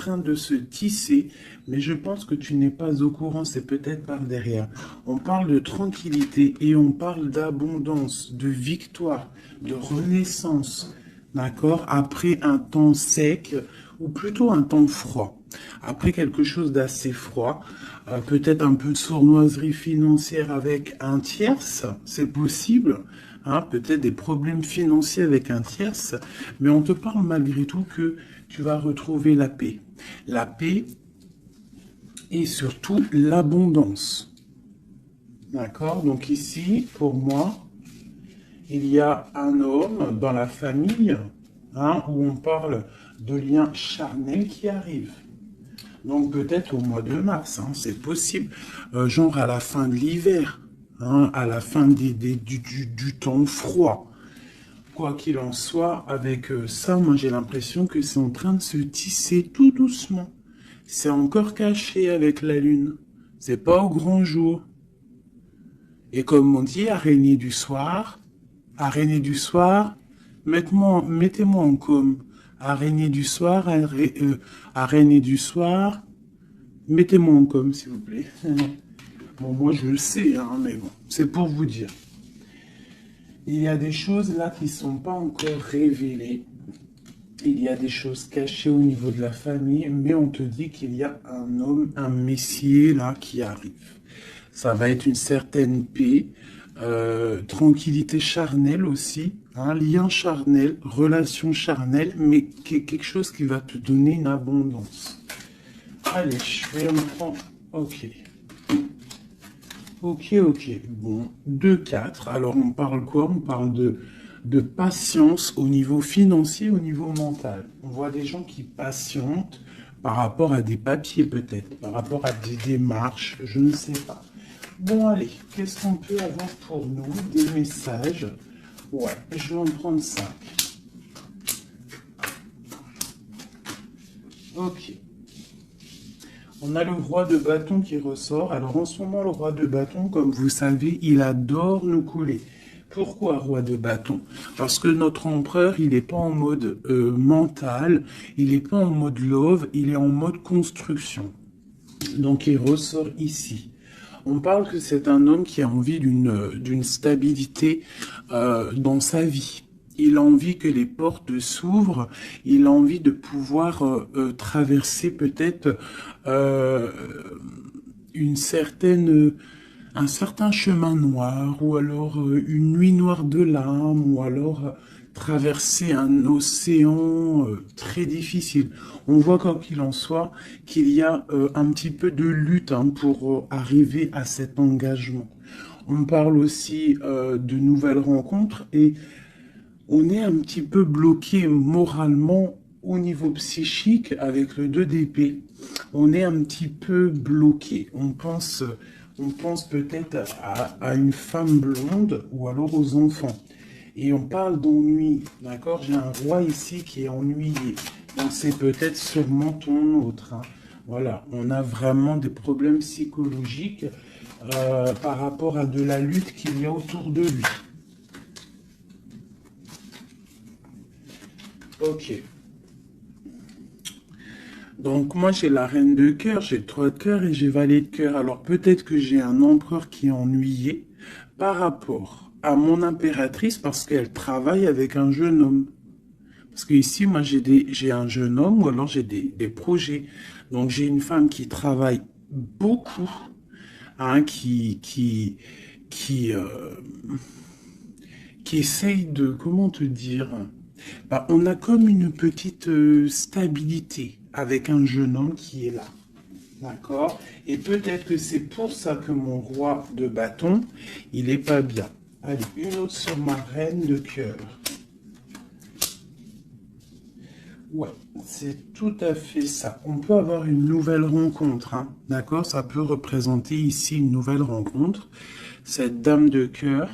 train de se tisser, mais je pense que tu n'es pas au courant, c'est peut-être par derrière. On parle de tranquillité et on parle d'abondance, de victoire, de renaissance, d'accord? Après un temps sec, ou plutôt un temps froid. Après quelque chose d'assez froid, peut-être un peu de sournoiserie financière avec un tierce, c'est possible, hein, peut-être des problèmes financiers avec un tierce, mais on te parle malgré tout que tu vas retrouver la paix. La paix et surtout l'abondance. D'accord? Donc ici, pour moi, il y a un homme dans la famille, hein, où on parle de liens charnels qui arrivent. Donc peut-être au mois de mars, hein, c'est possible. Genre à la fin de l'hiver, hein, à la fin du temps froid. Quoi qu'il en soit, avec ça, moi j'ai l'impression que c'est en train de se tisser tout doucement. C'est encore caché avec la lune. C'est pas au grand jour. Et comme on dit, araignée du soir, mettez-moi en com. Araignée du soir, araignée du soir, mettez-moi en com, s'il vous plaît. Bon, moi je le sais, hein, mais bon, c'est pour vous dire. Il y a des choses là qui ne sont pas encore révélées. Il y a des choses cachées au niveau de la famille, mais on te dit qu'il y a un homme, un messier là qui arrive. Ça va être une certaine paix, tranquillité charnelle aussi, un lien charnel, relation charnelle, mais quelque chose qui va te donner une abondance. Allez, je vais en prendre. Ok. Ok, ok. Bon, 2-4. Alors, on parle quoi? On parle de patience au niveau financier, au niveau mental. On voit des gens qui patientent par rapport à des papiers peut-être, par rapport à des démarches, je ne sais pas. Bon, allez, qu'est-ce qu'on peut avoir pour nous? Des messages. Ouais, je vais en prendre 5. Ok. On a le roi de bâton qui ressort. Alors en ce moment, le roi de bâton, comme vous savez, il adore nous couler. Pourquoi roi de bâton? Parce que notre empereur, il n'est pas en mode mental, il n'est pas en mode love, il est en mode construction. Donc il ressort ici. On parle que c'est un homme qui a envie d'une stabilité dans sa vie. Il a envie que les portes s'ouvrent. Il a envie de pouvoir traverser peut-être euh, une certaine, un certain chemin noir, ou alors une nuit noire de l'âme, ou alors traverser un océan très difficile. On voit quoi qu'il en soit qu'il y a un petit peu de lutte, hein, pour arriver à cet engagement. On parle aussi de nouvelles rencontres et on est un petit peu bloqué moralement au niveau psychique avec le 2 d'épée. On est un petit peu bloqué. On pense peut-être à une femme blonde ou alors aux enfants. Et on parle d'ennui, d'accord? J'ai un roi ici qui est ennuyé. Donc c'est peut-être sûrement ton autre, hein. Voilà, on a vraiment des problèmes psychologiques par rapport à de la lutte qu'il y a autour de lui. Ok. Donc moi j'ai la reine de cœur, j'ai le 3 de cœur et j'ai valet de cœur. Alors peut-être que j'ai un empereur qui est ennuyé par rapport à mon impératrice parce qu'elle travaille avec un jeune homme. Parce que ici moi j'ai un jeune homme ou alors j'ai des projets. Donc j'ai une femme qui travaille beaucoup, hein, qui, qui essaye de, comment te dire, bah, on a comme une petite stabilité avec un jeune homme qui est là. D'accord? Et peut-être que c'est pour ça que mon roi de bâton, il est pas bien. Allez, une autre sur ma reine de cœur. Ouais, c'est tout à fait ça. On peut avoir une nouvelle rencontre, hein. D'accord? Ça peut représenter ici une nouvelle rencontre. Cette dame de cœur,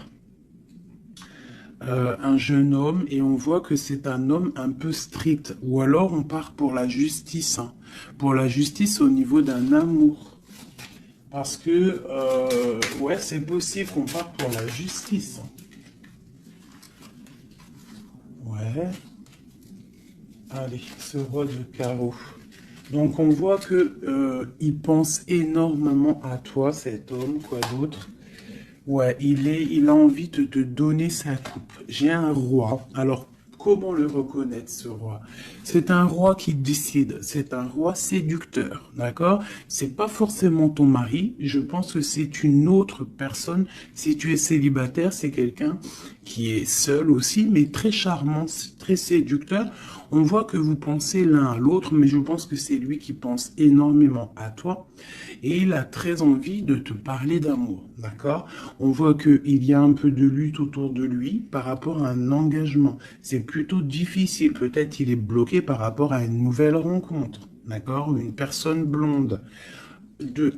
un jeune homme, et on voit que c'est un homme un peu strict. Ou alors on part pour la justice, hein. Pour la justice au niveau d'un amour. Parce que, ouais, c'est possible qu'on parte pour la justice. Ouais. Allez, ce roi de carreau. Donc on voit que il pense énormément à toi, cet homme, quoi d'autre? Ouais, il a envie de te donner sa coupe. J'ai un roi. Alors, comment le reconnaître, ce roi? C'est un roi qui décide. C'est un roi séducteur, d'accord? C'est pas forcément ton mari. Je pense que c'est une autre personne. Si tu es célibataire, c'est quelqu'un qui est seul aussi, mais très charmant, très séducteur. On voit que vous pensez l'un à l'autre, mais je pense que c'est lui qui pense énormément à toi. Et il a très envie de te parler d'amour, d'accord? On voit qu'il y a un peu de lutte autour de lui par rapport à un engagement. C'est plutôt difficile. Peut-être il est bloqué par rapport à une nouvelle rencontre, d'accord? Une personne blonde.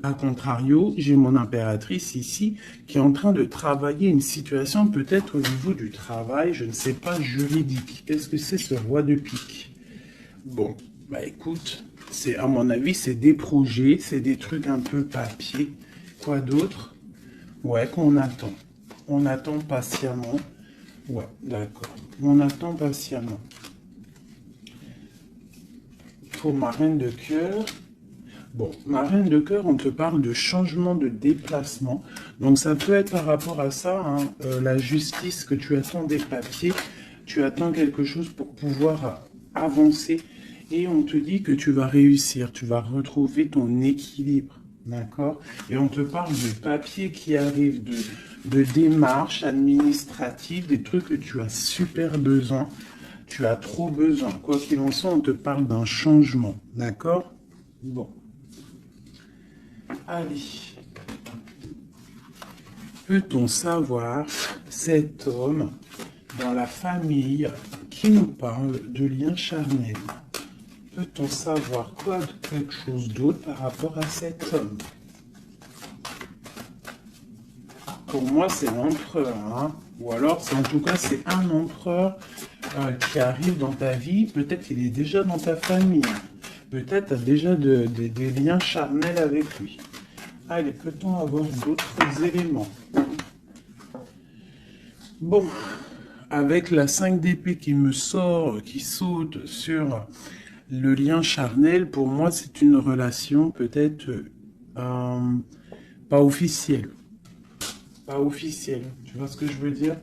À contrario, j'ai mon impératrice ici qui est en train de travailler une situation peut-être au niveau du travail, je ne sais pas, juridique. Qu'est-ce que c'est ce roi de pique? Bon, bah écoute, à mon avis, c'est des projets, c'est des trucs un peu papier. Quoi d'autre? Ouais, qu'on attend. On attend patiemment. Ouais, d'accord. On attend patiemment. Pour ma reine de cœur. Bon, ma reine de cœur, on te parle de changement de déplacement. Donc ça peut être par rapport à ça, hein, la justice, que tu attends des papiers, tu attends quelque chose pour pouvoir avancer. Et on te dit que tu vas réussir, tu vas retrouver ton équilibre. D'accord? Et on te parle de papiers qui arrivent, de démarches administratives, des trucs que tu as super besoin. Tu as trop besoin. Quoi qu'il en soit, on te parle d'un changement. D'accord? Bon. Allez. Peut-on savoir cet homme dans la famille qui nous parle de lien charnel? Peut-on savoir quelque chose d'autre par rapport à cet homme? Pour moi, c'est l'empereur, hein. Ou alors, en tout cas, c'est un empereur qui arrive dans ta vie. Peut-être il est déjà dans ta famille. Peut-être tu as déjà des liens charnels avec lui. Allez, peut-on avoir d'autres éléments? Bon, avec la 5 d'épée qui me sort, qui saute sur le lien charnel, pour moi, c'est une relation peut-être pas officielle. Pas officielle, tu vois ce que je veux dire?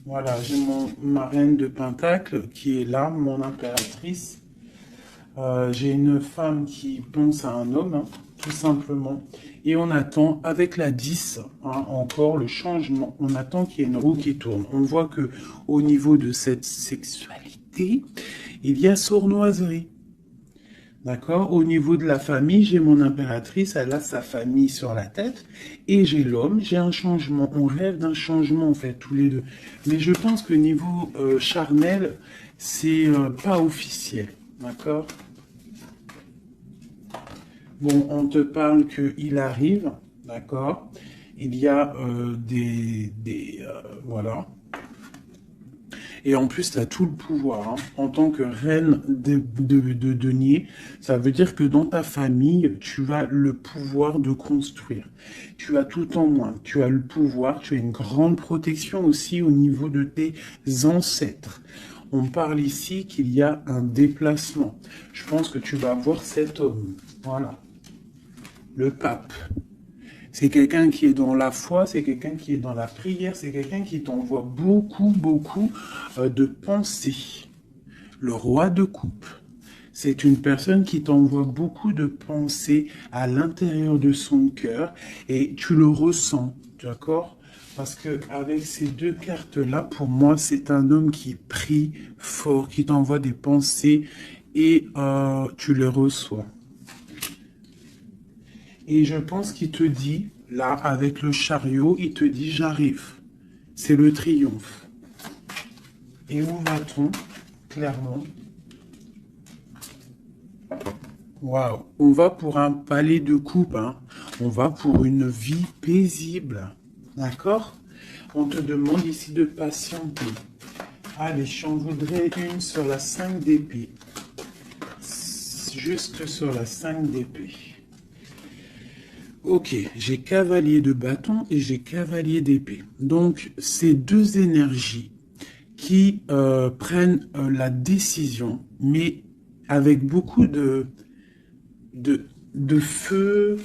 Voilà, j'ai ma reine de Pentacle qui est là, mon impératrice. J'ai une femme qui pense à un homme, hein, tout simplement. Et on attend, avec la 10, hein, encore le changement, on attend qu'il y ait une roue qui tourne. On voit que au niveau de cette sexualité, il y a sournoiserie. D'accord? Au niveau de la famille, j'ai mon impératrice, elle a sa famille sur la tête, et j'ai l'homme, j'ai un changement. On rêve d'un changement, en fait, tous les deux. Mais je pense que niveau charnel, c'est pas officiel. D'accord? Bon, on te parle qu'il arrive, d'accord? Il y a voilà. Et en plus, tu as tout le pouvoir, hein. En tant que reine de denier, ça veut dire que dans ta famille, tu as le pouvoir de construire. Tu as tout en moins. Tu as le pouvoir, tu as une grande protection aussi au niveau de tes ancêtres. On parle ici qu'il y a un déplacement. Je pense que tu vas voir cet homme. Voilà. Le pape. C'est quelqu'un qui est dans la foi, c'est quelqu'un qui est dans la prière, c'est quelqu'un qui t'envoie beaucoup, beaucoup de pensées. Le roi de coupe. C'est une personne qui t'envoie beaucoup de pensées à l'intérieur de son cœur et tu le ressens, d'accord? Parce que avec ces deux cartes-là, pour moi, c'est un homme qui prie fort, qui t'envoie des pensées et tu les reçois. Et je pense qu'il te dit, là, avec le chariot, il te dit, j'arrive. C'est le triomphe. Et où va-t-on? Clairement. Waouh. On va pour un palais de coupe, hein. On va pour une vie paisible. D'accord? On te demande ici de patienter. Allez, j'en voudrais une sur la 5 d'épée. Juste sur la 5 d'épée. Ok, j'ai cavalier de bâton et j'ai cavalier d'épée. Donc, ces deux énergies qui prennent la décision, mais avec beaucoup de de feu,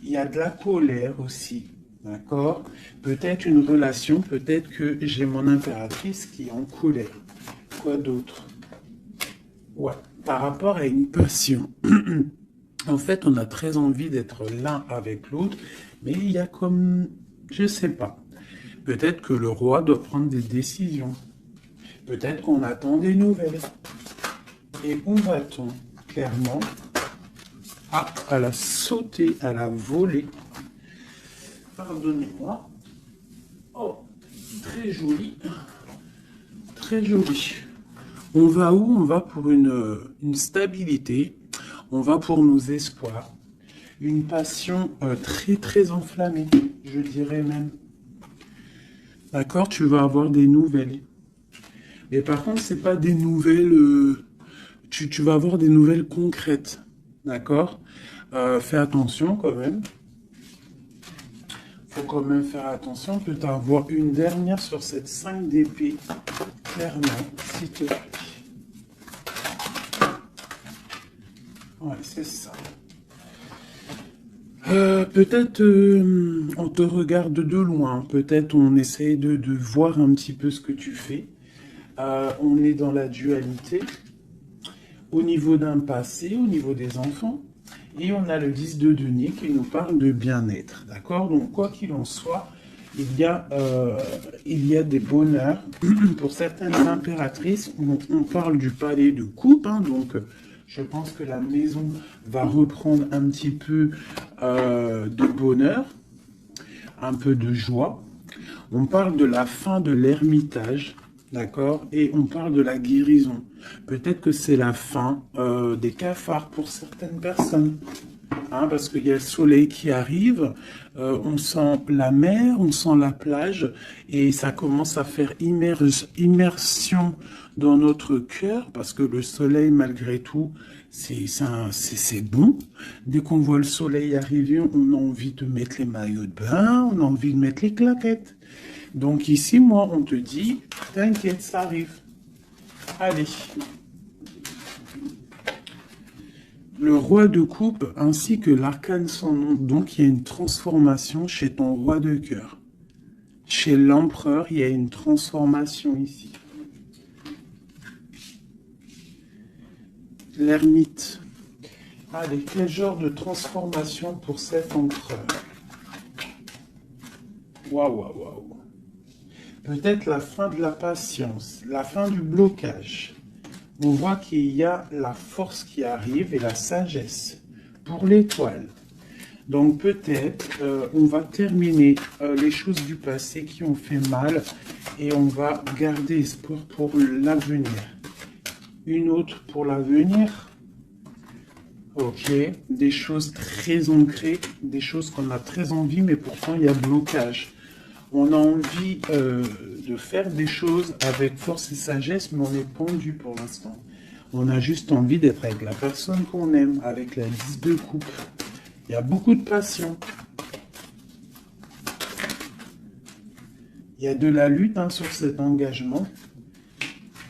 il y a de la colère aussi, d'accord? Peut-être une relation, peut-être que j'ai mon impératrice qui est en colère. Quoi d'autre? Ouais, par rapport à une passion. En fait, on a très envie d'être l'un avec l'autre, mais il y a comme, je sais pas. Peut-être que le roi doit prendre des décisions. Peut-être qu'on attend des nouvelles. Et où va-t-on? Clairement. Ah, elle a sauté, elle a volé. Pardonnez-moi. Oh, très joli. Très joli. On va où? On va pour une stabilité. On va pour nos espoirs. Une passion très très enflammée, je dirais même. D'accord? Tu vas avoir des nouvelles. Mais par contre, c'est pas des nouvelles... tu vas avoir des nouvelles concrètes. D'accord? Fais attention quand même. Faut quand même faire attention. Peut-être avoir une dernière sur cette 5 d'épée. Clairement, s'il te plaît. Ouais, c'est ça. Peut-être on te regarde de loin. Peut-être on essaye de voir un petit peu ce que tu fais. On est dans la dualité. Au niveau d'un passé, au niveau des enfants. Et on a le 10 de denier qui nous parle de bien-être. D'accord? Donc, quoi qu'il en soit, il y a des bonheurs. Pour certaines impératrices, on parle du palais de coupe. Hein, donc, je pense que la maison va reprendre un petit peu de bonheur, un peu de joie. On parle de la fin de l'ermitage. D'accord? Et on parle de la guérison. Peut-être que c'est la fin des cafards pour certaines personnes. Hein, parce qu'il y a le soleil qui arrive, on sent la mer, on sent la plage, et ça commence à faire immersion dans notre cœur, parce que le soleil, malgré tout, c'est bon. Dès qu'on voit le soleil arriver, on a envie de mettre les maillots de bain, on a envie de mettre les claquettes. Donc ici, moi, on te dit, t'inquiète, ça arrive. Allez. Le roi de coupe ainsi que l'arcane sans nom. Donc il y a une transformation chez ton roi de cœur. Chez l'empereur, il y a une transformation ici. L'ermite. Allez, quel genre de transformation pour cet empereur? Waouh, waouh, waouh. Peut-être la fin de la patience, la fin du blocage. On voit qu'il y a la force qui arrive et la sagesse pour l'étoile. Donc peut-être on va terminer les choses du passé qui ont fait mal et on va garder espoir pour l'avenir. Une autre pour l'avenir. Ok, des choses très ancrées, des choses qu'on a très envie, mais pourtant il y a blocage. On a envie de faire des choses avec force et sagesse, mais on est pendu pour l'instant. On a juste envie d'être avec la personne qu'on aime, avec la 10 de coupe. Il y a beaucoup de passion. Il y a de la lutte sur cet engagement.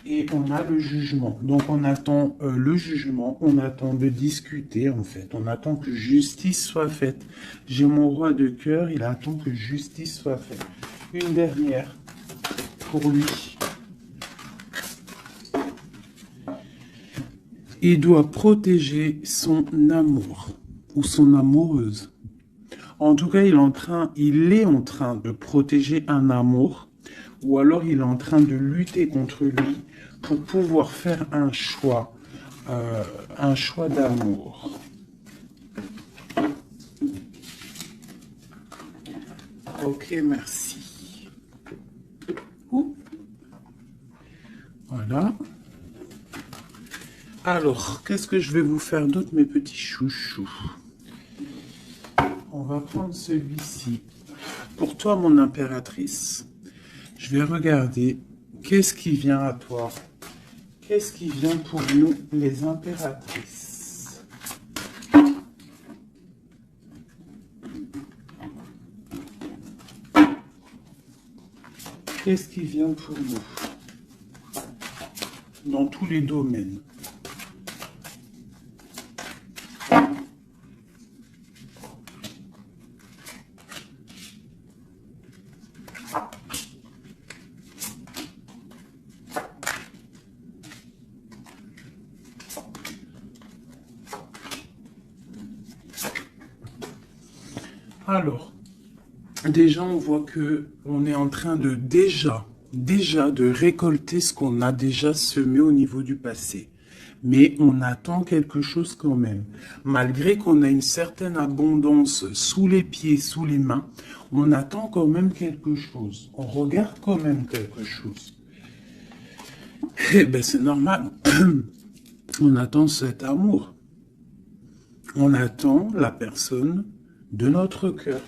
Et on a le jugement. Donc on attend le jugement, on attend de discuter en fait. On attend que justice soit faite. J'ai mon roi de cœur, il attend que justice soit faite. Une dernière pour lui. Il doit protéger son amour ou son amoureuse. En tout cas, il est en train de protéger un amour ou alors il est en train de lutter contre lui pour pouvoir faire un choix d'amour. Ok, merci. Ouh. Voilà. Alors, qu'est-ce que je vais vous faire d'autre, mes petits chouchous? On va prendre celui-ci. Pour toi, mon impératrice, je vais regarder qu'est-ce qui vient à toi. Qu'est-ce qui vient pour nous, les impératrices? Qu'est-ce qui vient pour nous? Dans tous les domaines. Alors, déjà, on voit que on est en train de déjà de récolter ce qu'on a déjà semé au niveau du passé. Mais on attend quelque chose quand même. Malgré qu'on a une certaine abondance sous les pieds, sous les mains, on attend quand même quelque chose. On regarde quand même quelque chose. Eh ben, c'est normal. On attend cet amour. On attend la personne de notre cœur.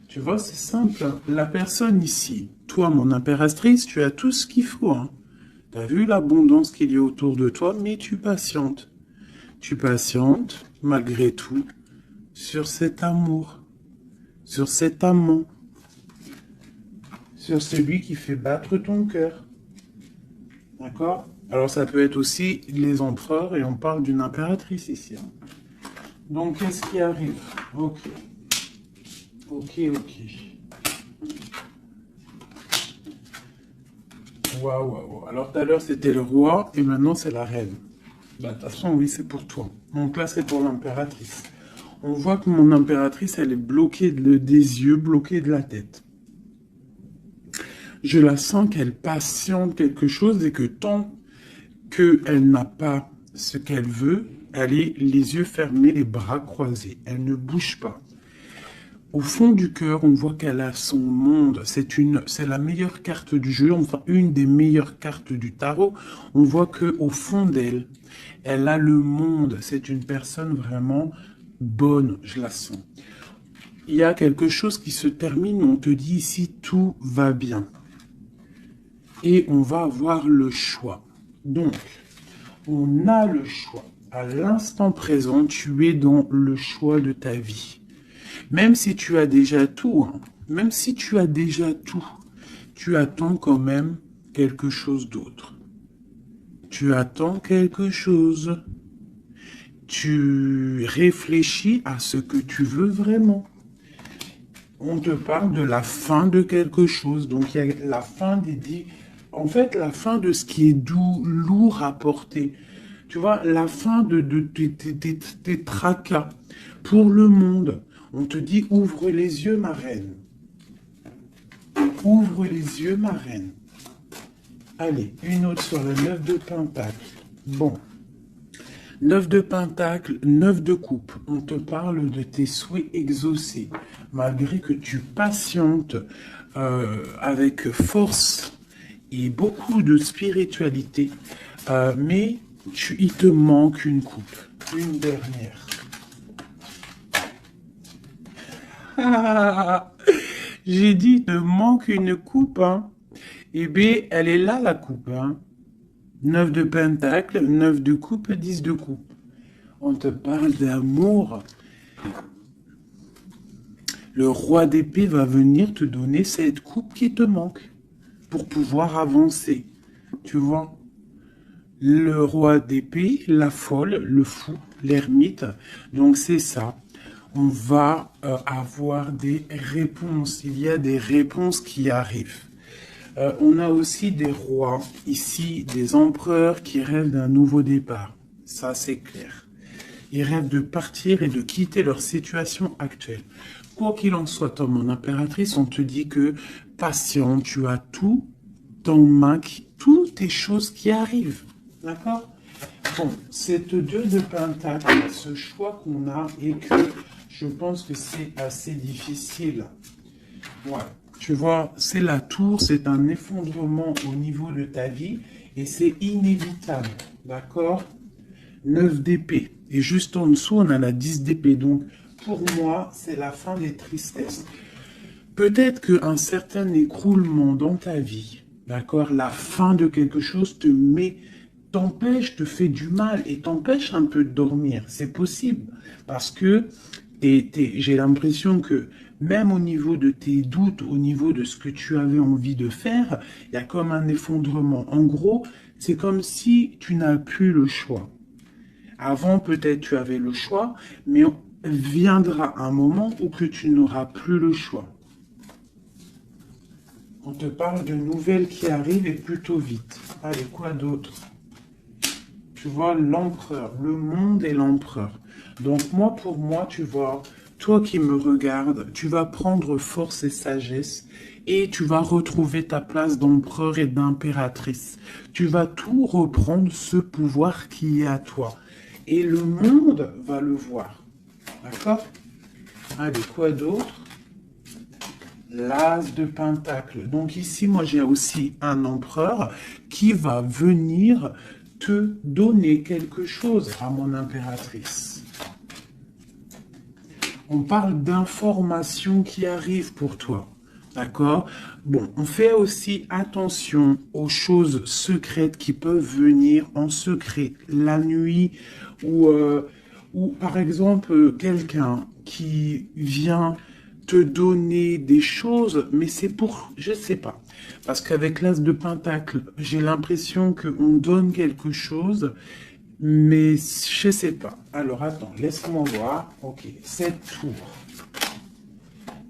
Tu vois, c'est simple. La personne ici, toi, mon impératrice, tu as tout ce qu'il faut. Hein. Tu as vu l'abondance qu'il y a autour de toi, mais tu patientes. Tu patientes, malgré tout, sur cet amour, sur cet amant, sur celui qui fait battre ton cœur. D'accord? Alors, ça peut être aussi les empereurs, et on parle d'une impératrice ici. Hein. Donc, qu'est-ce qui arrive? Ok. Ok. Waouh. Alors, tout à l'heure, c'était le roi, et maintenant, c'est la reine. Bah, de toute façon, oui, c'est pour toi. Donc là, c'est pour l'impératrice. On voit que mon impératrice, elle est bloquée des yeux, bloquée de la tête. Je la sens qu'elle patiente quelque chose et que tant qu'elle n'a pas ce qu'elle veut, elle est les yeux fermés, les bras croisés. Elle ne bouge pas. Au fond du cœur, on voit qu'elle a son monde. C'est la meilleure carte du jeu, enfin une des meilleures cartes du tarot. On voit que au fond d'elle, elle a le monde. C'est une personne vraiment bonne, je la sens. Il y a quelque chose qui se termine, on te dit ici tout va bien. Et on va avoir le choix. Donc, on a le choix. À l'instant présent, tu es dans le choix de ta vie. Même si tu as déjà tout, hein, même si tu as déjà tout, tu attends quand même quelque chose d'autre. Tu attends quelque chose. Tu réfléchis à ce que tu veux vraiment. On te parle de la fin de quelque chose. Donc, il y a la fin en fait, la fin de ce qui est doux, lourd à porter. Tu vois, la fin de tes tracas pour le monde. On te dit, ouvre les yeux, ma reine. Ouvre les yeux, ma reine. Allez, une autre sur le 9 de Pentacle. Bon. 9 de Pentacle, 9 de coupe. On te parle de tes souhaits exaucés. Malgré que tu patientes avec force et beaucoup de spiritualité. Mais il te manque une coupe. Une dernière. J'ai dit, il te manque une coupe. Hein. Eh bien, elle est là, la coupe. Hein. 9 de pentacle, 9 de coupe, 10 de coupe. On te parle d'amour. Le roi d'épée va venir te donner cette coupe qui te manque pour pouvoir avancer. Tu vois? Le roi d'épée, la folle, le fou, l'ermite. Donc c'est ça. On va avoir des réponses. Il y a des réponses qui arrivent. On a aussi des rois, ici, des empereurs qui rêvent d'un nouveau départ. Ça, c'est clair. Ils rêvent de partir et de quitter leur situation actuelle. Quoi qu'il en soit, toi, mon impératrice, on te dit que patient, tu as tout en main, toutes les choses qui arrivent. D'accord? Bon, cette 2 de pentacle, ce choix qu'on a et que je pense que c'est assez difficile. Ouais. Tu vois, c'est la tour, c'est un effondrement au niveau de ta vie et c'est inévitable. D'accord? 9 d'épée. Et juste en dessous, on a la 10 d'épée. Donc, pour moi, c'est la fin des tristesses. Peut-être qu'un certain écroulement dans ta vie, d'accord, la fin de quelque chose t'empêche, te fait du mal et t'empêche un peu de dormir. C'est possible. Parce que j'ai l'impression que même au niveau de tes doutes, au niveau de ce que tu avais envie de faire, il y a comme un effondrement. En gros, c'est comme si tu n'as plus le choix. Avant, peut-être tu avais le choix, mais viendra un moment où que tu n'auras plus le choix. On te parle de nouvelles qui arrivent et plutôt vite. Allez, quoi d'autre? Tu vois l'empereur, le monde et l'empereur. Donc moi, pour moi, tu vois, toi qui me regardes, tu vas prendre force et sagesse et tu vas retrouver ta place d'empereur et d'impératrice. Tu vas tout reprendre ce pouvoir qui est à toi. Et le monde va le voir. D'accord? Allez, quoi d'autre? L'as de pentacle. Donc ici, moi, j'ai aussi un empereur qui va venir te donner quelque chose à mon impératrice. On parle d'informations qui arrivent pour toi. D'accord? Bon, on fait aussi attention aux choses secrètes qui peuvent venir en secret la nuit ou par exemple, quelqu'un qui vient te donner des choses, mais c'est pour, je sais pas. Parce qu'avec l'as de pentacle, j'ai l'impression qu'on donne quelque chose, mais je sais pas. Alors attends, laisse-moi voir. Ok, 7 tours.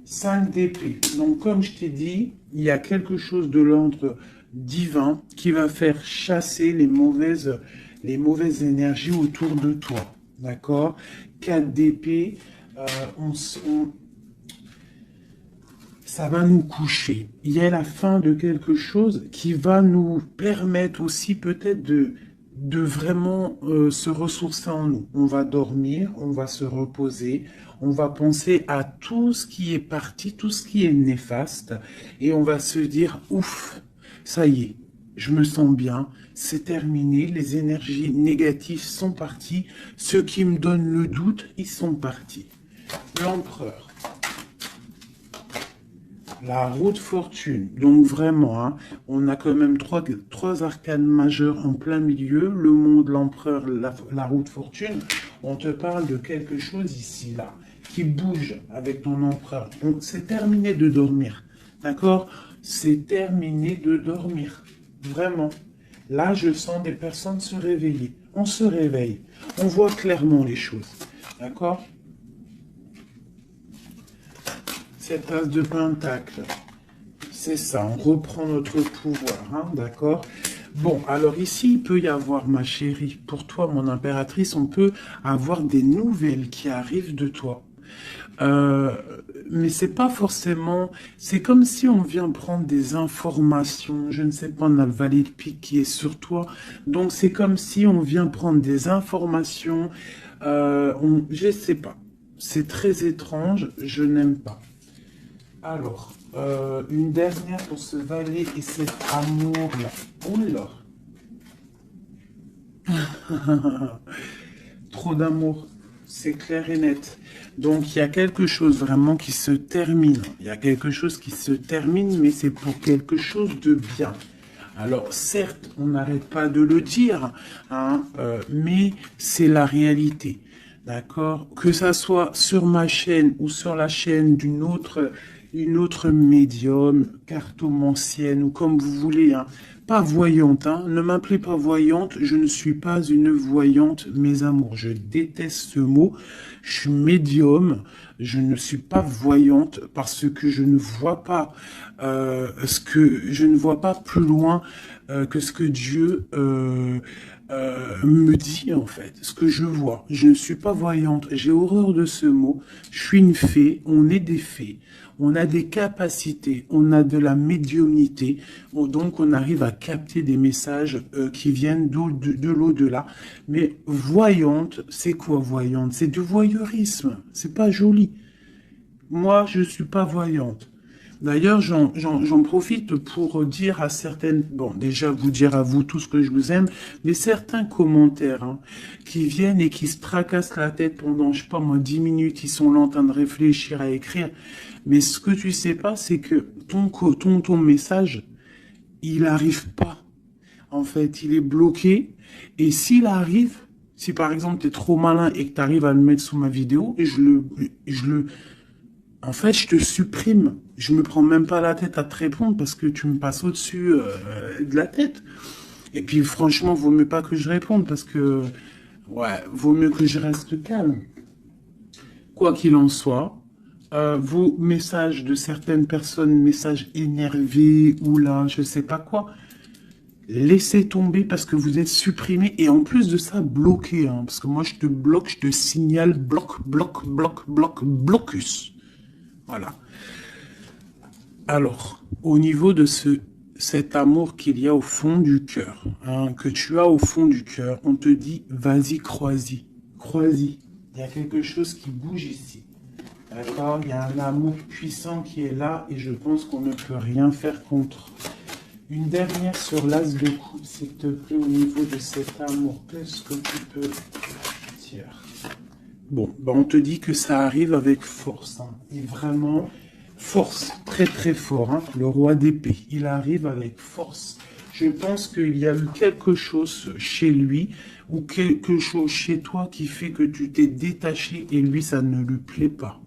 5 d'épée. Donc comme je t'ai dit, il y a quelque chose de l'ordre divin qui va faire chasser les mauvaises énergies autour de toi. D'accord? 4 d'épée, ça va nous coucher. Il y a la fin de quelque chose qui va nous permettre aussi peut-être de vraiment se ressourcer en nous. On va dormir, on va se reposer, on va penser à tout ce qui est parti, tout ce qui est néfaste, et on va se dire, ouf, ça y est, je me sens bien, c'est terminé, les énergies négatives sont parties, ceux qui me donnent le doute, ils sont partis. L'empereur. La roue de fortune. Donc vraiment, hein, on a quand même trois arcanes majeures en plein milieu. Le monde, l'empereur, la roue de fortune. On te parle de quelque chose ici, là, qui bouge avec ton empereur. Donc c'est terminé de dormir. D'accord? C'est terminé de dormir. Vraiment. Là, je sens des personnes se réveiller. On se réveille. On voit clairement les choses. D'accord? Cette as de pentacle, c'est ça, on reprend notre pouvoir, hein, d'accord? Bon, alors ici, il peut y avoir, ma chérie, pour toi, mon impératrice, on peut avoir des nouvelles qui arrivent de toi. Mais c'est pas forcément... C'est comme si on vient prendre des informations, je ne sais pas, on a le valet de pique qui est sur toi, donc c'est comme si on vient prendre des informations, je sais pas, c'est très étrange, je n'aime pas. Alors, une dernière pour ce valet et cet amour-là. Oula. Trop d'amour, c'est clair et net. Donc, il y a quelque chose vraiment qui se termine. Il y a quelque chose qui se termine, mais c'est pour quelque chose de bien. Alors, certes, on n'arrête pas de le dire, hein, mais c'est la réalité. D'accord? Que ça soit sur ma chaîne ou sur la chaîne d'une autre médium, cartomancienne ou comme vous voulez, hein. Pas voyante, hein. Ne m'appelez pas voyante, je ne suis pas une voyante, mes amours. Je déteste ce mot. Je suis médium, je ne suis pas voyante parce que je ne vois pas je ne vois pas plus loin que ce que Dieu me dit en fait, ce que je vois. Je ne suis pas voyante, j'ai horreur de ce mot. Je suis une fée, on est des fées, on a des capacités, on a de la médiumnité, donc on arrive à capter des messages qui viennent de l'au-delà. Mais voyante, c'est quoi voyante? C'est du voyeurisme, c'est pas joli. Moi, je suis pas voyante. D'ailleurs, j'en profite pour dire à certaines, bon, déjà vous dire à vous tous que je vous aime, mais certains commentaires hein, qui viennent et qui se tracassent la tête pendant, je sais pas moi, 10 minutes, ils sont là en train de réfléchir à écrire. Mais ce que tu sais pas, c'est que ton message, il arrive pas. En fait, il est bloqué. Et s'il arrive, si par exemple tu es trop malin et que tu arrives à le mettre sous ma vidéo, en fait, je te supprime. Je me prends même pas la tête à te répondre parce que tu me passes au-dessus de la tête. Et puis, franchement, vaut mieux pas que je réponde parce que, ouais, vaut mieux que je reste calme. Quoi qu'il en soit, vos messages de certaines personnes, messages énervés ou là, je sais pas quoi, Laissez tomber parce que vous êtes supprimé et en plus de ça, bloqué. Hein, parce que moi, je te bloque, je te signale blocus. Voilà. Alors, au niveau de cet amour qu'il y a au fond du cœur, hein, que tu as au fond du cœur, on te dit, vas-y, crois-y. Crois-y. Il y a quelque chose qui bouge ici. D'accord? Il y a un amour puissant qui est là et je pense qu'on ne peut rien faire contre. Une dernière sur l'as de coupe, s'il te plaît, au niveau de cet amour. Qu'est-ce que tu peux dire? Bon, ben on te dit que ça arrive avec force. Hein. Et vraiment, force, très très fort. Hein. Le roi d'épée, il arrive avec force. Je pense qu'il y a eu quelque chose chez lui ou quelque chose chez toi qui fait que tu t'es détaché et lui, ça ne lui plaît pas.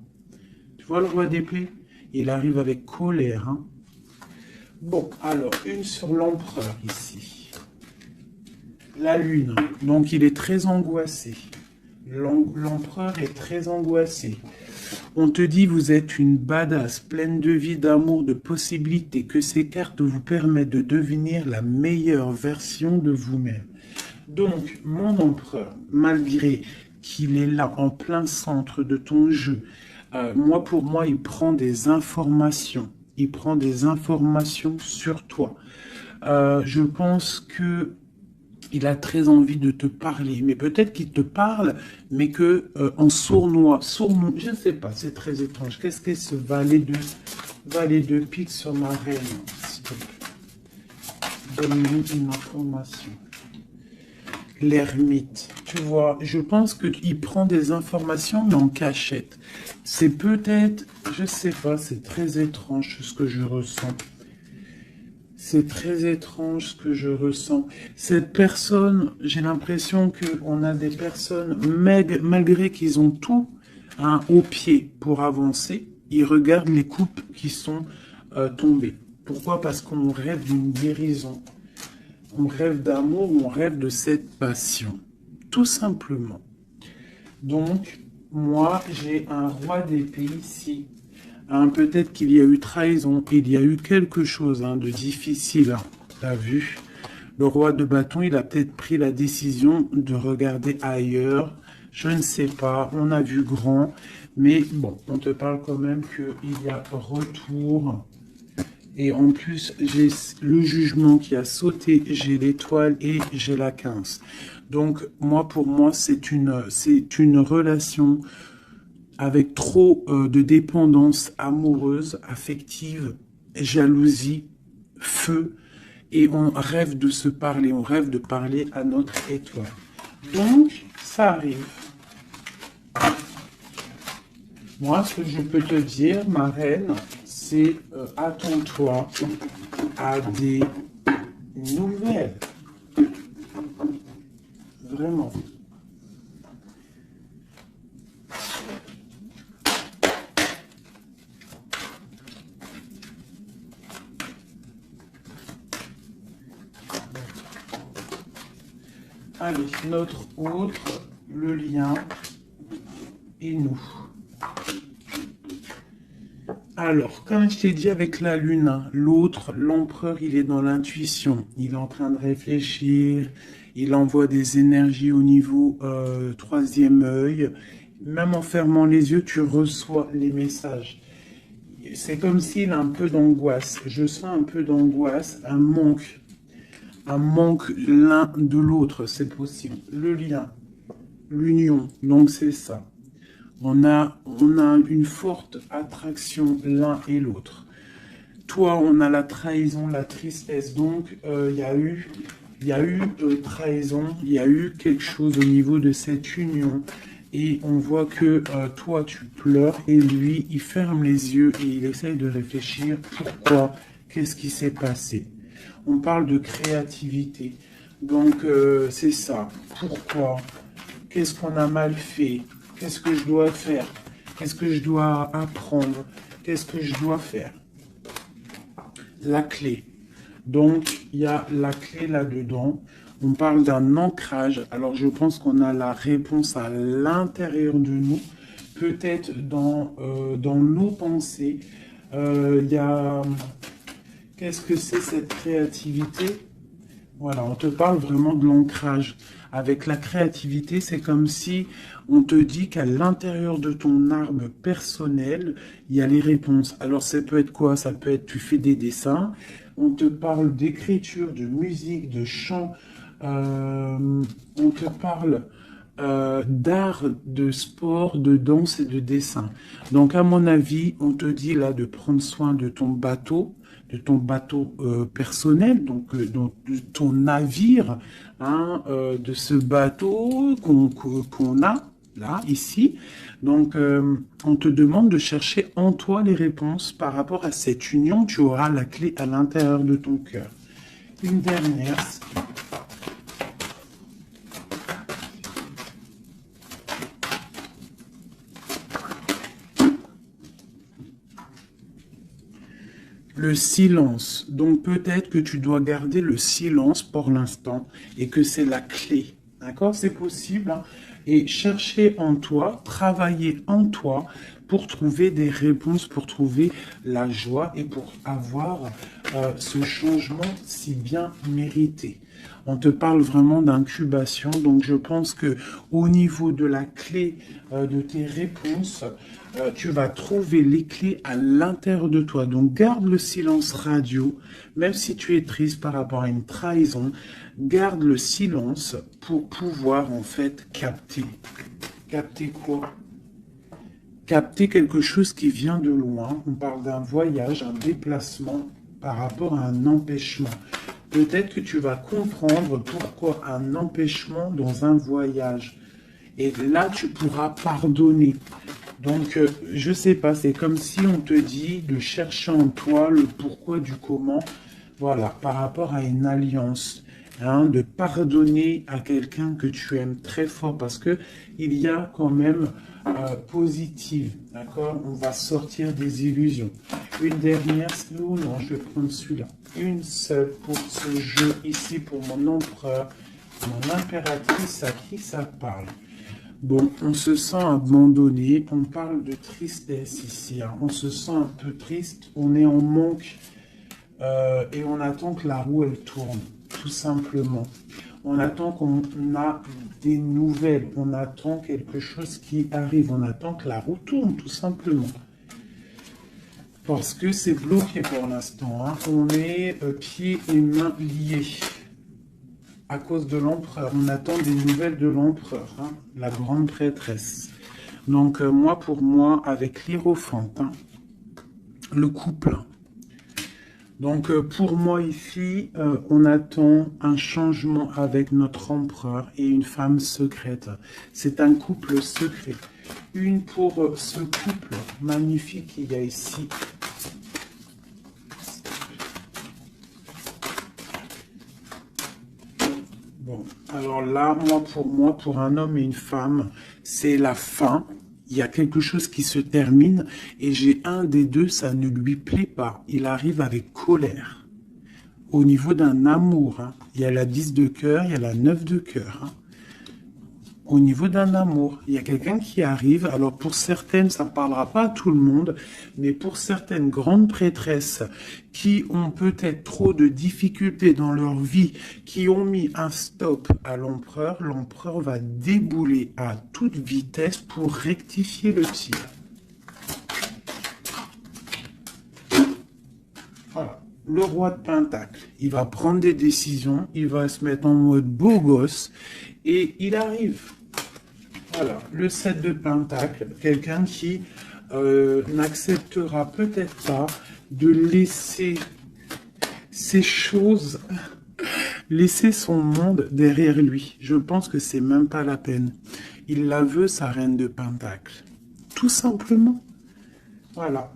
Tu vois le roi d'épée? Il arrive avec colère. Hein. Bon, alors, une sur l'empereur ici. La lune. Donc, il est très angoissé. L'empereur est très angoissé. On te dit, vous êtes une badass, pleine de vie, d'amour, de possibilités, que ces cartes vous permettent de devenir la meilleure version de vous-même. Donc, mon empereur, malgré qu'il est là, en plein centre de ton jeu, pour moi, il prend des informations. Il prend des informations sur toi. Je pense que il a très envie de te parler, mais peut-être qu'il te parle, mais que en sournois, je ne sais pas, c'est très étrange. Qu'est-ce que ce valet de pique sur ma reine, s'il te plaît? Donne-nous une information. L'ermite, tu vois, je pense qu'il prend des informations, mais en cachette. C'est peut-être, je sais pas, c'est très étrange ce que je ressens. C'est très étrange ce que je ressens. Cette personne, j'ai l'impression qu'on a des personnes, malgré qu'ils ont tout hein, au pied pour avancer, ils regardent les coupes qui sont tombées. Pourquoi? Parce qu'on rêve d'une guérison. On rêve d'amour, on rêve de cette passion. Tout simplement. Donc, moi, j'ai un roi d'épée ici. Hein, peut-être qu'il y a eu trahison, il y a eu quelque chose hein, de difficile. Hein, t'as vu? Le roi de bâton, il a peut-être pris la décision de regarder ailleurs. Je ne sais pas, on a vu grand. Mais bon, on te parle quand même qu'il y a retour. Et en plus, j'ai le jugement qui a sauté, j'ai l'étoile et j'ai la 15. Donc, pour moi, c'est une relation avec trop de dépendance amoureuse, affective, jalousie, feu. Et on rêve de se parler, on rêve de parler à notre étoile. Donc, ça arrive. Moi, ce que je peux te dire, ma reine, c'est attends-toi à des nouvelles. Vraiment. Allez, notre autre, le lien et nous. Alors, comme je t'ai dit avec la lune, l'autre, l'empereur, il est dans l'intuition. Il est en train de réfléchir. Il envoie des énergies au niveau troisième œil. Même en fermant les yeux, tu reçois les messages. C'est comme s'il a un peu d'angoisse. Je sens un peu d'angoisse, un manque l'un de l'autre, c'est possible. Le lien, l'union, donc c'est ça. On a une forte attraction l'un et l'autre. Toi, on a la trahison, la tristesse. Donc, il y a eu trahison, il y a eu quelque chose au niveau de cette union. Et on voit que toi, tu pleures et lui, il ferme les yeux et il essaye de réfléchir. Pourquoi? Qu'est-ce qui s'est passé? On parle de créativité. Donc, c'est ça. Pourquoi? Qu'est-ce qu'on a mal fait? Qu'est-ce que je dois faire? Qu'est-ce que je dois apprendre? Qu'est-ce que je dois faire? La clé. Donc, il y a la clé là-dedans. On parle d'un ancrage. Alors, je pense qu'on a la réponse à l'intérieur de nous. Peut-être dans nos pensées. Il y a... Qu'est-ce que c'est cette créativité? Voilà, on te parle vraiment de l'ancrage. Avec la créativité, c'est comme si on te dit qu'à l'intérieur de ton arbre personnel, il y a les réponses. Alors, ça peut être quoi? Ça peut être, tu fais des dessins, on te parle d'écriture, de musique, de chant, on te parle d'art, de sport, de danse et de dessin. Donc, à mon avis, on te dit là de prendre soin de ton bateau personnel, donc de ton navire, hein, de ce bateau qu'on a là, ici. Donc, on te demande de chercher en toi les réponses par rapport à cette union. Tu auras la clé à l'intérieur de ton cœur. Une dernière. Le silence. Donc peut-être que tu dois garder le silence pour l'instant et que c'est la clé. D'accord? C'est possible, hein. Et chercher en toi, travailler en toi pour trouver des réponses, pour trouver la joie et pour avoir ce changement si bien mérité. On te parle vraiment d'incubation, donc je pense que au niveau de la clé de tes réponses, tu vas trouver les clés à l'intérieur de toi. Donc garde le silence radio, même si tu es triste par rapport à une trahison, garde le silence pour pouvoir en fait capter. Capter quoi? Capter quelque chose qui vient de loin. On parle d'un voyage, un déplacement par rapport à un empêchement. Peut-être que tu vas comprendre pourquoi un empêchement dans un voyage. Et là, tu pourras pardonner. Donc, je sais pas, c'est comme si on te dit de chercher en toi le pourquoi du comment, voilà, par rapport à une alliance, hein, de pardonner à quelqu'un que tu aimes très fort, parce que il y a quand même positive, d'accord? On va sortir des illusions. Une dernière, ou non, je vais prendre celui-là. Une seule pour ce jeu ici, pour mon empereur, mon impératrice, à qui ça parle? Bon, on se sent abandonné, on parle de tristesse ici, hein. On se sent un peu triste, on est en manque et on attend que la roue elle tourne, tout simplement. On attend qu'on a des nouvelles, on attend quelque chose qui arrive, on attend que la roue tourne, tout simplement. Parce que c'est bloqué pour l'instant, hein. On est pieds et mains liés. À cause de l'empereur, on attend des nouvelles de l'empereur, hein, la grande prêtresse. Donc moi, pour moi, avec l'Hiérophante, hein, le couple. Donc pour moi ici, on attend un changement avec notre empereur et une femme secrète. C'est un couple secret. Une pour ce couple magnifique qu'il y a ici. Bon, alors là, moi, pour un homme et une femme, c'est la fin. Il y a quelque chose qui se termine et j'ai un des deux, ça ne lui plaît pas. Il arrive avec colère. Au niveau d'un amour, hein, il y a la 10 de cœur, il y a la 9 de cœur. Hein. Au niveau d'un amour, il y a quelqu'un qui arrive. Alors pour certaines, ça ne parlera pas à tout le monde, mais pour certaines grandes prêtresses qui ont peut-être trop de difficultés dans leur vie, qui ont mis un stop à l'empereur, l'empereur va débouler à toute vitesse pour rectifier le tir. Voilà. Le roi de Pentacle, il va prendre des décisions, il va se mettre en mode beau gosse et il arrive. Voilà, le 7 de Pentacle, quelqu'un qui n'acceptera peut-être pas de laisser ces choses, laisser son monde derrière lui. Je pense que c'est même pas la peine. Il la veut, sa reine de Pentacle. Tout simplement. Voilà.